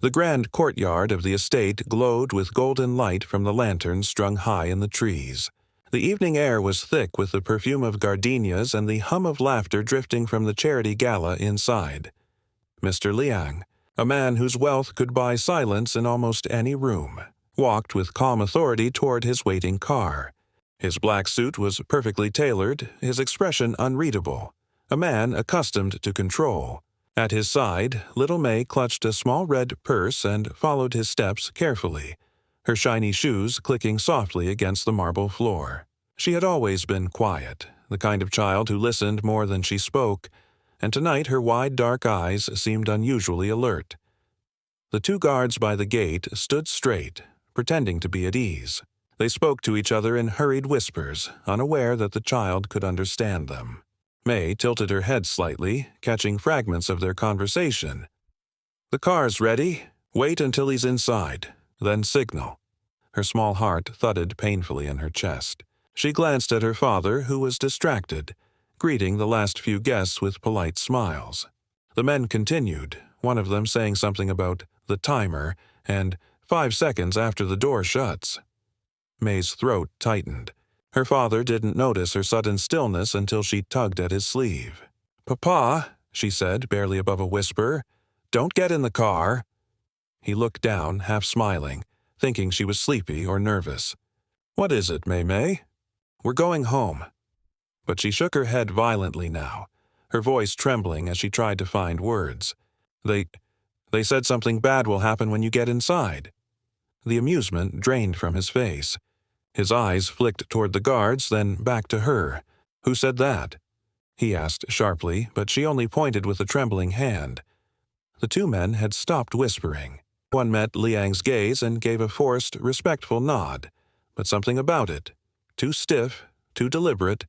The grand courtyard of the estate glowed with golden light from the lanterns strung high in the trees. The evening air was thick with the perfume of gardenias and the hum of laughter drifting from the charity gala inside. Mr. Liang, a man whose wealth could buy silence in almost any room, walked with calm authority toward his waiting car. His black suit was perfectly tailored, his expression unreadable, a man accustomed to control. At his side, little May clutched a small red purse and followed his steps carefully, her shiny shoes clicking softly against the marble floor. She had always been quiet, the kind of child who listened more than she spoke, and tonight her wide dark eyes seemed unusually alert. The two guards by the gate stood straight, pretending to be at ease. They spoke to each other in hurried whispers, unaware that the child could understand them. May tilted her head slightly, catching fragments of their conversation. "The car's ready. Wait until he's inside, then signal." Her small heart thudded painfully in her chest. She glanced at her father, who was distracted, greeting the last few guests with polite smiles. The men continued, one of them saying something about the timer and 5 seconds after the door shuts. May's throat tightened. Her father didn't notice her sudden stillness until she tugged at his sleeve. "Papa," she said, barely above a whisper, "don't get in the car." He looked down, half smiling, thinking she was sleepy or nervous. "What is it, May? We're going home." But she shook her head violently now, her voice trembling as she tried to find words. They said something bad will happen when you get inside." The amusement drained from his face. His eyes flicked toward the guards, then back to her. "Who said that?" he asked sharply, but she only pointed with a trembling hand. The two men had stopped whispering. One met Liang's gaze and gave a forced, respectful nod, but something about it, too stiff, too deliberate,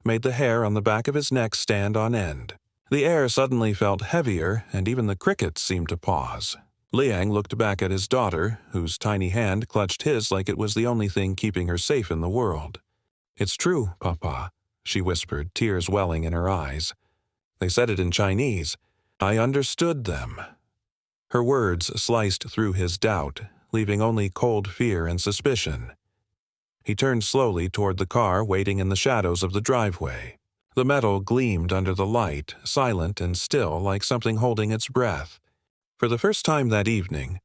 made the hair on the back of his neck stand on end. The air suddenly felt heavier, and even the crickets seemed to pause. Liang looked back at his daughter, whose tiny hand clutched his like it was the only thing keeping her safe in the world. "It's true, Papa," she whispered, tears welling in her eyes. "They said it in Chinese. I understood them." Her words sliced through his doubt, leaving only cold fear and suspicion. He turned slowly toward the car waiting in the shadows of the driveway. The metal gleamed under the light, silent and still like something holding its breath. For the first time that evening,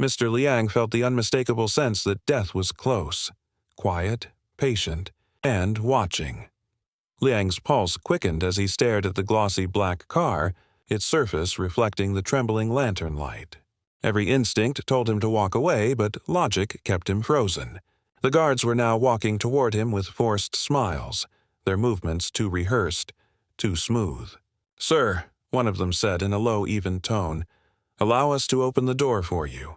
Mr. Liang felt the unmistakable sense that death was close, quiet, patient, and watching. Liang's pulse quickened as he stared at the glossy black car, its surface reflecting the trembling lantern light. Every instinct told him to walk away, but logic kept him frozen. The guards were now walking toward him with forced smiles, their movements too rehearsed, too smooth. "Sir," one of them said in a low, even tone, "allow us to open the door for you.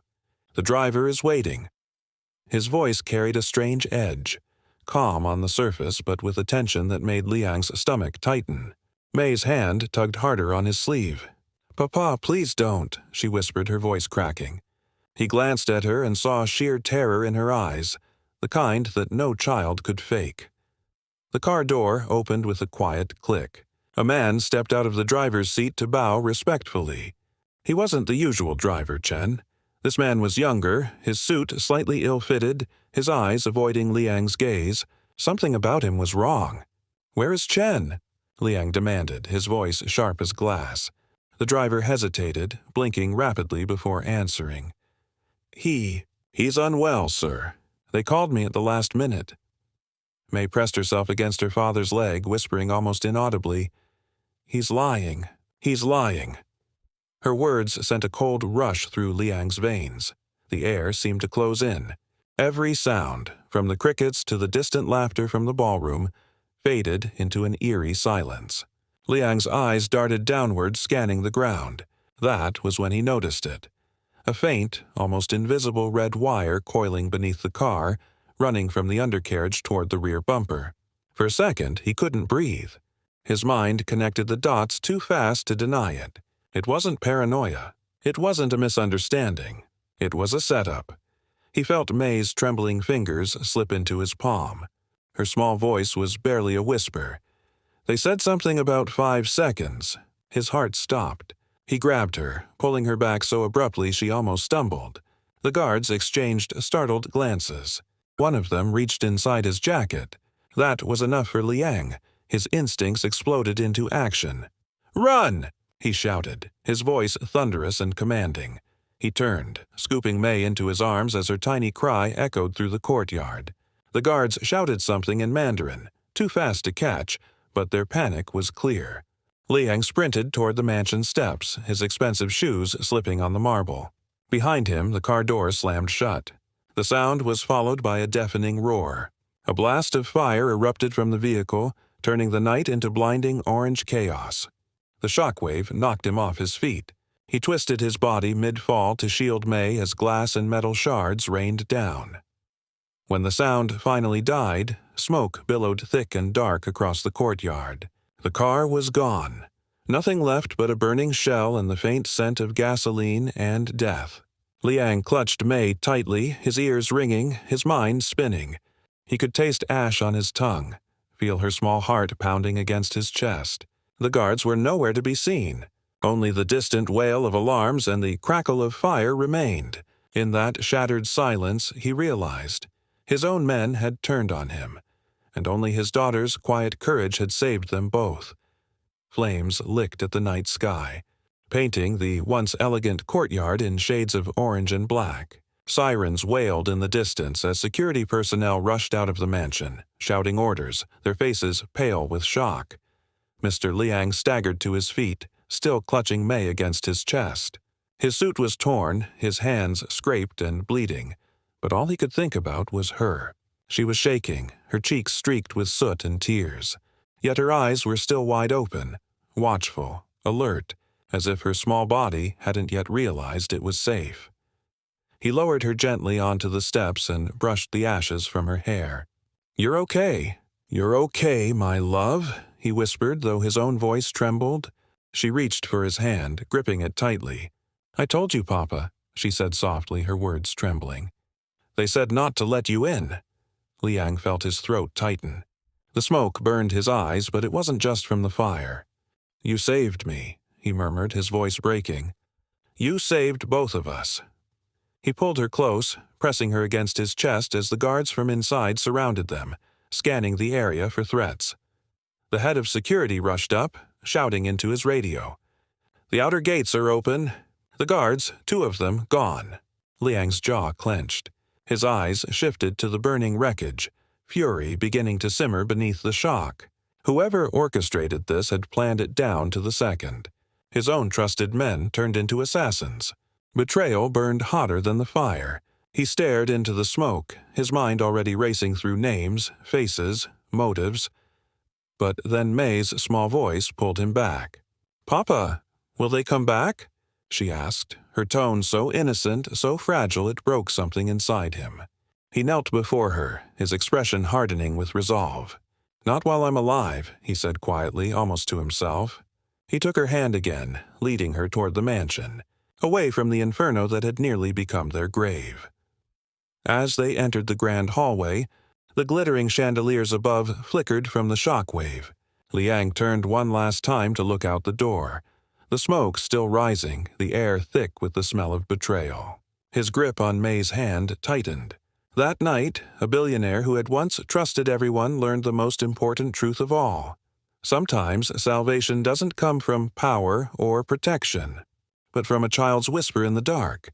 The driver is waiting." His voice carried a strange edge, calm on the surface but with a tension that made Liang's stomach tighten. May's hand tugged harder on his sleeve. "Papa, please don't," she whispered, her voice cracking. He glanced at her and saw sheer terror in her eyes, the kind that no child could fake. The car door opened with a quiet click. A man stepped out of the driver's seat to bow respectfully. He wasn't the usual driver, Chen. This man was younger, his suit slightly ill-fitted, his eyes avoiding Liang's gaze. Something about him was wrong. "Where is Chen?" Liang demanded, his voice sharp as glass. The driver hesitated, blinking rapidly before answering. He's unwell, sir. They called me at the last minute." May pressed herself against her father's leg, whispering almost inaudibly, He's lying. Her words sent a cold rush through Liang's veins. The air seemed to close in. Every sound, from the crickets to the distant laughter from the ballroom, faded into an eerie silence. Liang's eyes darted downward, scanning the ground. That was when he noticed it. A faint, almost invisible red wire coiling beneath the car, running from the undercarriage toward the rear bumper. For a second, he couldn't breathe. His mind connected the dots too fast to deny it. It wasn't paranoia. It wasn't a misunderstanding. It was a setup. He felt May's trembling fingers slip into his palm. Her small voice was barely a whisper. They said something about 5 seconds. His heart stopped. He grabbed her, pulling her back so abruptly she almost stumbled. The guards exchanged startled glances. One of them reached inside his jacket. That was enough for Liang. His instincts exploded into action. "Run!" he shouted, his voice thunderous and commanding. He turned, scooping May into his arms as her tiny cry echoed through the courtyard. The guards shouted something in Mandarin, too fast to catch, but their panic was clear. Liang sprinted toward the mansion steps, his expensive shoes slipping on the marble. Behind him, the car door slammed shut. The sound was followed by a deafening roar. A blast of fire erupted from the vehicle, turning the night into blinding orange chaos. The shockwave knocked him off his feet. He twisted his body mid-fall to shield May as glass and metal shards rained down. When the sound finally died, smoke billowed thick and dark across the courtyard. The car was gone. Nothing left but a burning shell and the faint scent of gasoline and death. Liang clutched May tightly, his ears ringing, his mind spinning. He could taste ash on his tongue, feel her small heart pounding against his chest. The guards were nowhere to be seen. Only the distant wail of alarms and the crackle of fire remained. In that shattered silence, he realized his own men had turned on him, and only his daughter's quiet courage had saved them both. Flames licked at the night sky, painting the once elegant courtyard in shades of orange and black. Sirens wailed in the distance as security personnel rushed out of the mansion, shouting orders, their faces pale with shock. Mr. Liang staggered to his feet, still clutching May against his chest. His suit was torn, his hands scraped and bleeding, but all he could think about was her. She was shaking, her cheeks streaked with soot and tears. Yet her eyes were still wide open, watchful, alert, as if her small body hadn't yet realized it was safe. He lowered her gently onto the steps and brushed the ashes from her hair. "You're okay. You're okay, my love," he whispered, though his own voice trembled. She reached for his hand, gripping it tightly. "I told you, Papa," she said softly, her words trembling. "They said not to let you in." Liang felt his throat tighten. The smoke burned his eyes, but it wasn't just from the fire. "You saved me," he murmured, his voice breaking. "You saved both of us." He pulled her close, pressing her against his chest as the guards from inside surrounded them, scanning the area for threats. The head of security rushed up, shouting into his radio. "The outer gates are open." The guards, 2 of them, gone. Liang's jaw clenched. His eyes shifted to the burning wreckage, fury beginning to simmer beneath the shock. Whoever orchestrated this had planned it down to the second. His own trusted men turned into assassins. Betrayal burned hotter than the fire. He stared into the smoke, his mind already racing through names, faces, motives. But then May's small voice pulled him back. "Papa, will they come back?" she asked, her tone so innocent, so fragile it broke something inside him. He knelt before her, his expression hardening with resolve. "Not while I'm alive," he said quietly, almost to himself. He took her hand again, leading her toward the mansion, away from the inferno that had nearly become their grave. As they entered the grand hallway, the glittering chandeliers above flickered from the shockwave. Liang turned one last time to look out the door, the smoke still rising, the air thick with the smell of betrayal. His grip on May's hand tightened. That night, a billionaire who had once trusted everyone learned the most important truth of all. Sometimes salvation doesn't come from power or protection, but from a child's whisper in the dark,